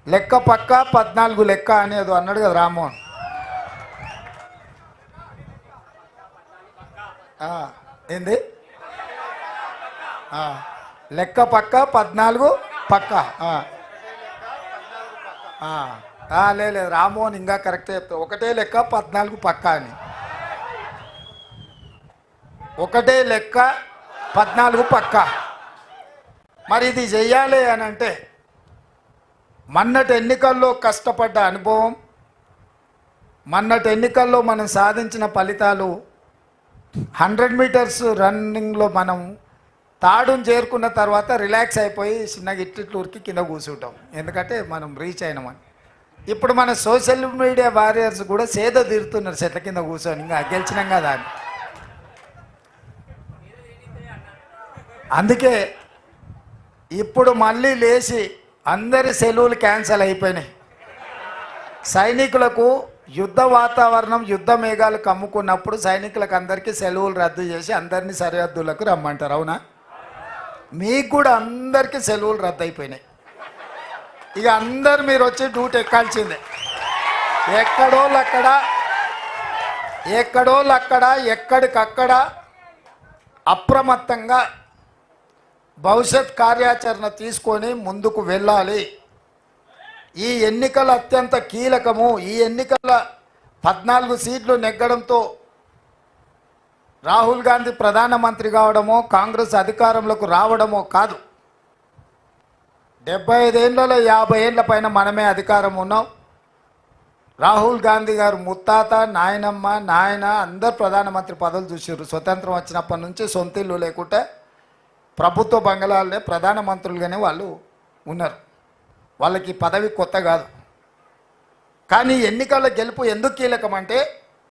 లెక్క పక్క 14 లెక్క అనేది అన్నాడు కదా రామ్మోహన్. ఏంది లెక్క పక్క 14 పక్క. లేదు రామ్మోహన్ ఇంకా కరెక్టే చెప్తా. ఒకటే లెక్క 14 పక్క అని. ఒకటే లెక్క 14 పక్క. మరి ఇది చెయ్యాలి అని అంటే మొన్నటి ఎన్నికల్లో కష్టపడ్డ అనుభవం, మొన్నటి ఎన్నికల్లో మనం సాధించిన ఫలితాలు, 100 మీటర్స్ రన్నింగ్లో మనం తాడును చేరుకున్న తర్వాత రిలాక్స్ అయిపోయి చిన్నగా ఇట్లూరికి కింద కూర్చుంటాం, ఎందుకంటే మనం రీచ్ అయినామని. ఇప్పుడు మన సోషల్ మీడియా వారియర్స్ కూడా సేద తీరుతున్నారు చెట్ల కింద కూర్చొని, ఇంకా గెలిచినాం కదా అని. అందుకే ఇప్పుడు మళ్ళీ లేచి అందరి సెలవులు క్యాన్సిల్ అయిపోయినాయి. సైనికులకు యుద్ధ వాతావరణం, యుద్ధ మేఘాలు కమ్ముకున్నప్పుడు సైనికులకు అందరికీ సెలవులు రద్దు చేసి అందరినీ సరిహద్దులకు రమ్మంటారు. అవునా? మీకు కూడా అందరికీ సెలవులు రద్దు అయిపోయినాయి. ఇక అందరు మీరు వచ్చి డ్యూటీ ఎక్కాల్సిందే. ఎక్కడోళ్ళక్కడ ఎక్కడికక్కడ అప్రమత్తంగా భవిష్యత్ కార్యాచరణ తీసుకొని ముందుకు వెళ్ళాలి. ఈ ఎన్నికలు అత్యంత కీలకము. ఈ ఎన్నికల 14 సీట్లు నెగ్గడంతో రాహుల్ గాంధీ ప్రధానమంత్రి కావడమో, కాంగ్రెస్ అధికారంలోకి రావడమో కాదు. 75 ఏళ్ళలో 50 ఏళ్ళ పైన మనమే అధికారం ఉన్నాం. రాహుల్ గాంధీ గారు ముత్తాత, నాయనమ్మ, నాయన అందరు ప్రధానమంత్రి పదవులు చూసారు. స్వతంత్రం వచ్చినప్పటి నుంచి సొంత ఇల్లు లేకుంటే ప్రభుత్వ బంగళాలనే ప్రధానమంత్రులుగానే వాళ్ళు ఉన్నారు. వాళ్ళకి పదవి కొత్త కాదు. కానీ ఎన్నికల గెలుపు ఎందుకు కీలకం అంటే